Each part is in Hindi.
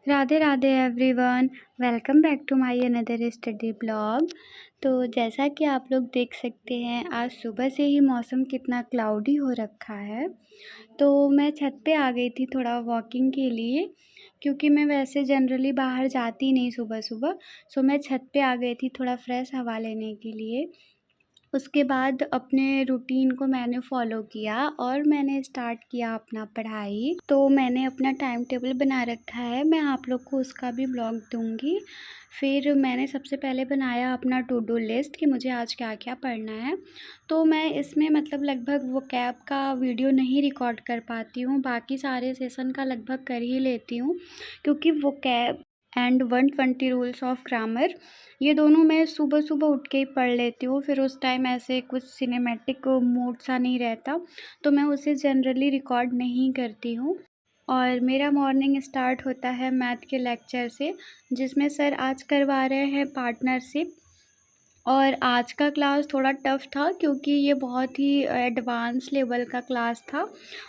Radhe Radhe everyone. Welcome back to my another study blog. तो जैसा कि आप लोग देख सकते हैं, आज सुबह से ही मौसम कितना क्लाउडी हो रखा है। तो मैं छत पे आ गई थी थोड़ा वॉकिंग के लिए, क्योंकि मैं वैसे जनरली बाहर जाती नहीं सुबह सुबह। सो मैं छत पे आ गई थी थोड़ा फ्रेश हवा लेने के लिए। उसके बाद अपने रूटीन को मैंने फ़ॉलो किया और मैंने स्टार्ट किया अपना पढ़ाई। तो मैंने अपना टाइम टेबल बना रखा है, मैं आप लोग को उसका भी ब्लॉग दूँगी। फिर मैंने सबसे पहले बनाया अपना टू डू लिस्ट कि मुझे आज क्या-क्या पढ़ना है। तो मैं इसमें मतलब लगभग वोकैब का वीडियो नहीं रिकॉर्ड कर पाती हूँ, बाकी सारे सेशन का लगभग कर ही लेती हूँ, क्योंकि vocab and 120 rules of grammar ये दोनों मैं सुबह-सुबह उठ के ही पढ़ लेती हूँ। फिर उस टाइम ऐसे कुछ सिनेमैटिक मूड सा नहीं रहता, तो मैं उसे जनरली रिकॉर्ड नहीं करती हूँ। और मेरा मॉर्निंग स्टार्ट होता है मैथ के लेक्चर से, जिसमें सर आज करवा रहे हैं पार्टनरशिप। और आज का क्लास थोड़ा टफ़ था, क्योंकि ये बहुत ही एडवांस लेवल का क्लास था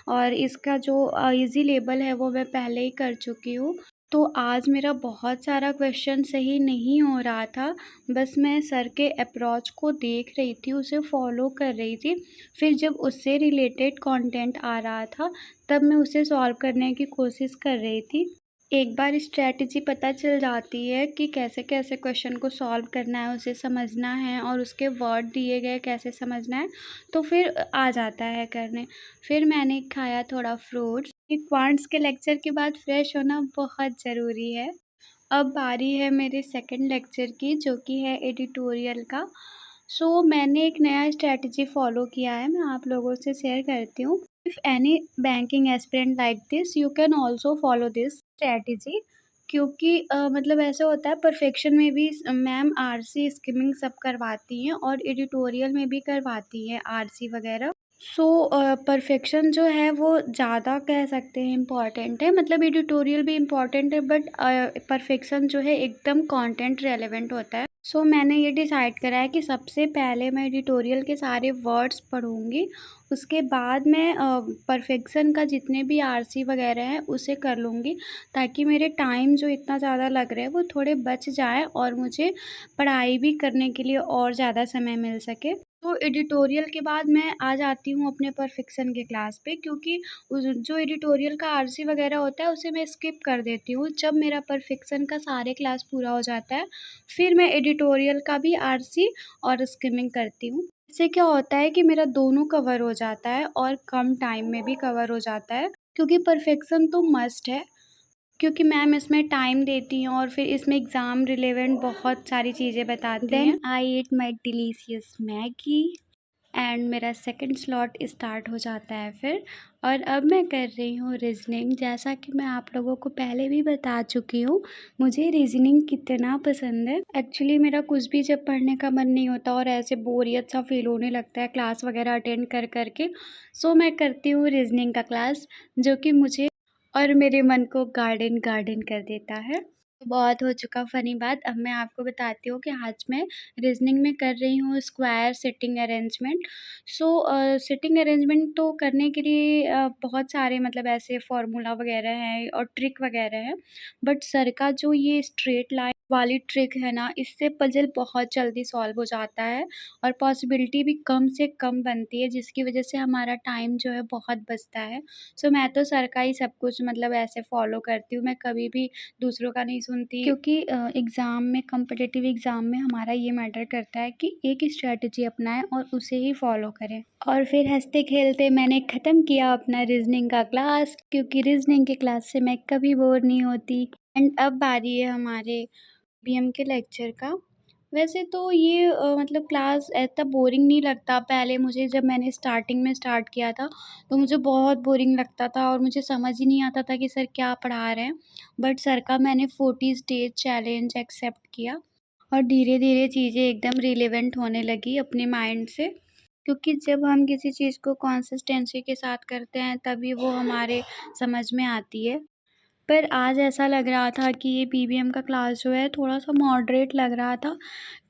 और इसका जो इजी लेवल है वो मैं पहले ही कर चुकी हूँ। तो आज मेरा बहुत सारा क्वेश्चन सही नहीं हो रहा था, बस मैं सर के अप्रोच को देख रही थी, उसे फॉलो कर रही थी। फिर जब उससे रिलेटेड कंटेंट आ रहा था, तब मैं उसे सॉल्व करने की कोशिश कर रही थी। एक बार स्ट्रैटेजी पता चल जाती है कि कैसे-कैसे क्वेश्चन को सॉल्व करना है, उसे समझना है और उसके वर्ड दिए गए कैसे समझना है, तो फिर आ जाता है करने। फिर मैंने खाया थोड़ा फ्रूट्स। ये क्वांट्स के लेक्चर के बाद फ्रेश होना बहुत ज़रूरी है। अब बारी है मेरे सेकंड लेक्चर की, जो कि है एडिटोरियल का। मैंने एक नया स्ट्रैटेजी फ़ॉलो किया है, मैं आप लोगों से शेयर करती हूँ। If any banking aspirant like this, you can also follow this strategy. क्योंकि मतलब ऐसा होता है, परफेक्शन में भी मैम आरसी स्किमिंग सब करवाती हैं और एडिटोरियल में भी करवाती हैं आरसी वगैरह। परफेक्शन जो है वो ज़्यादा कह सकते हैं इम्पॉर्टेंट है, मतलब एडिटोरियल भी इम्पॉर्टेंट है, बट परफेक्शन जो है एकदम कंटेंट रेलेवेंट होता है। मैंने ये डिसाइड करा है कि सबसे पहले मैं एडिटोरियल के सारे वर्ड्स पढ़ूँगी, उसके बाद मैं परफेक्शन का जितने भी आरसी वगैरह हैं उसे कर लूँगी, ताकि मेरे टाइम जो इतना ज़्यादा लग रहा है वो थोड़े बच जाए और मुझे पढ़ाई भी करने के लिए और ज़्यादा समय मिल सके। तो एडिटोरियल के बाद मैं आ जाती हूँ अपने परफेक्शन के क्लास पे, क्योंकि उस जो एडिटोरियल का आरसी वगैरह होता है उसे मैं स्किप कर देती हूँ। जब मेरा परफेक्शन का सारे क्लास पूरा हो जाता है, फिर मैं एडिटोरियल का भी आरसी और स्किमिंग करती हूँ। इससे क्या होता है कि मेरा दोनों कवर हो जाता है और कम टाइम में भी कवर हो जाता है, क्योंकि परफेक्शन तो मस्ट है, क्योंकि मैम इसमें टाइम देती हैं और फिर इसमें एग्ज़ाम रिलेवेंट बहुत सारी चीज़ें बताती हैं। Then I eat my delicious Maggi and मेरा सेकंड स्लॉट स्टार्ट हो जाता है फिर। और अब मैं कर रही हूँ रीज़निंग। जैसा कि मैं आप लोगों को पहले भी बता चुकी हूँ, मुझे रीज़निंग कितना पसंद है। एक्चुअली मेरा कुछ भी जब पढ़ने का मन नहीं होता और ऐसे बोरियत सा फील होने लगता है क्लास वगैरह अटेंड कर के, मैं करती हूँ रीज़निंग का क्लास, जो कि मुझे और मेरे मन को गार्डन गार्डन कर देता है। बहुत हो चुका फ़नी बात, अब मैं आपको बताती हूँ कि आज मैं रीज़निंग में कर रही हूँ square sitting arrangement. Sitting arrangement तो करने के लिए बहुत सारे मतलब ऐसे फ़ॉर्मूला वगैरह हैं और ट्रिक वगैरह हैं, बट सर का जो ये स्ट्रेट लाइन वाली ट्रिक है ना, इससे पज़ल बहुत जल्दी सॉल्व हो जाता है और पॉसिबिलिटी भी कम से कम बनती है, जिसकी वज़ह से हमारा टाइम जो है बहुत बचता है। मैं तो सर का ही सब कुछ मतलब ऐसे फ़ॉलो करती हूँ, मैं कभी भी दूसरों का नहीं सुनती, क्योंकि एग्ज़ाम में कॉम्पिटिटिव एग्ज़ाम में हमारा ये मैटर करता है कि एक स्ट्रैटेजी अपनाएं और उसे ही फॉलो करें। और फिर हँसते-खेलते मैंने ख़त्म किया अपना रीज़निंग का क्लास, क्योंकि रीज़निंग के क्लास से मैं कभी बोर नहीं होती। एंड अब बारी है हमारे बीएम के लेक्चर का। वैसे तो ये मतलब क्लास इतना बोरिंग नहीं लगता। पहले मुझे जब मैंने स्टार्टिंग में स्टार्ट किया था, तो मुझे बहुत बोरिंग लगता था और मुझे समझ ही नहीं आता था कि सर क्या पढ़ा रहे हैं। बट सर का मैंने 40 डेज़ चैलेंज एक्सेप्ट किया और धीरे-धीरे चीज़ें एकदम रिलेवेंट होने लगी अपने माइंड से, क्योंकि जब हम किसी चीज़ को कंसिस्टेंसी के साथ करते हैं, तभी वो हमारे समझ में आती है। पर आज ऐसा लग रहा था कि ये पीबीएम का क्लास जो है थोड़ा-सा मॉडरेट लग रहा था,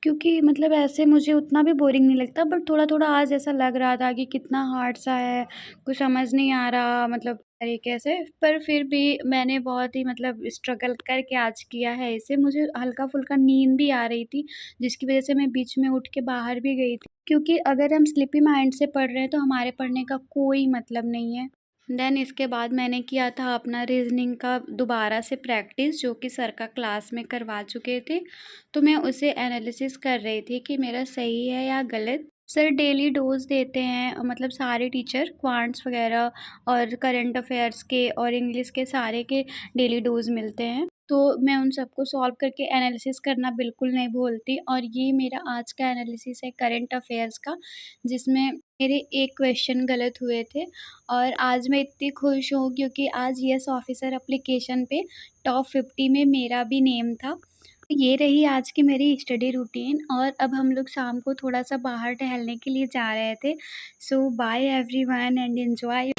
क्योंकि मतलब ऐसे मुझे उतना भी बोरिंग नहीं लगता, बट थोड़ा-थोड़ा आज ऐसा लग रहा था कि कितना हार्ड सा है, कुछ समझ नहीं आ रहा मतलब तरीके से। पर फिर भी मैंने बहुत ही मतलब स्ट्रगल करके आज किया है इसे। मुझे हल्का-फुल्का नींद भी आ रही थी, जिसकी वज़ह से मैं बीच में उठ के बाहर भी गई थी, क्योंकि अगर हम स्लीपी माइंड से पढ़ रहे हैं तो हमारे पढ़ने का कोई मतलब नहीं है। देन इसके बाद मैंने किया था अपना रीज़निंग का दोबारा से प्रैक्टिस, जो कि सर का क्लास में करवा चुके थे। तो मैं उसे एनालिसिस कर रही थी कि मेरा सही है या गलत। सर डेली डोज़ देते हैं, मतलब सारे टीचर क्वांट्स वगैरह और करंट अफेयर्स के और इंग्लिश के सारे के डेली डोज़ मिलते हैं। तो मैं उन सबको सॉल्व करके एनालिसिस करना बिल्कुल नहीं भूलती, और ये मेरा आज का एनालिसिस है करंट अफेयर्स का, जिसमें मेरे 1 क्वेश्चन गलत हुए थे। और आज मैं इतनी खुश हूँ क्योंकि आज येस ऑफ़िसर एप्लीकेशन पे टॉप 50 में मेरा भी नेम था। ये रही आज की मेरी स्टडी रूटीन, और अब हम लोग शाम को थोड़ा-सा बाहर टहलने के लिए जा रहे थे। सो बाय एवरीवन एंड एन्जॉय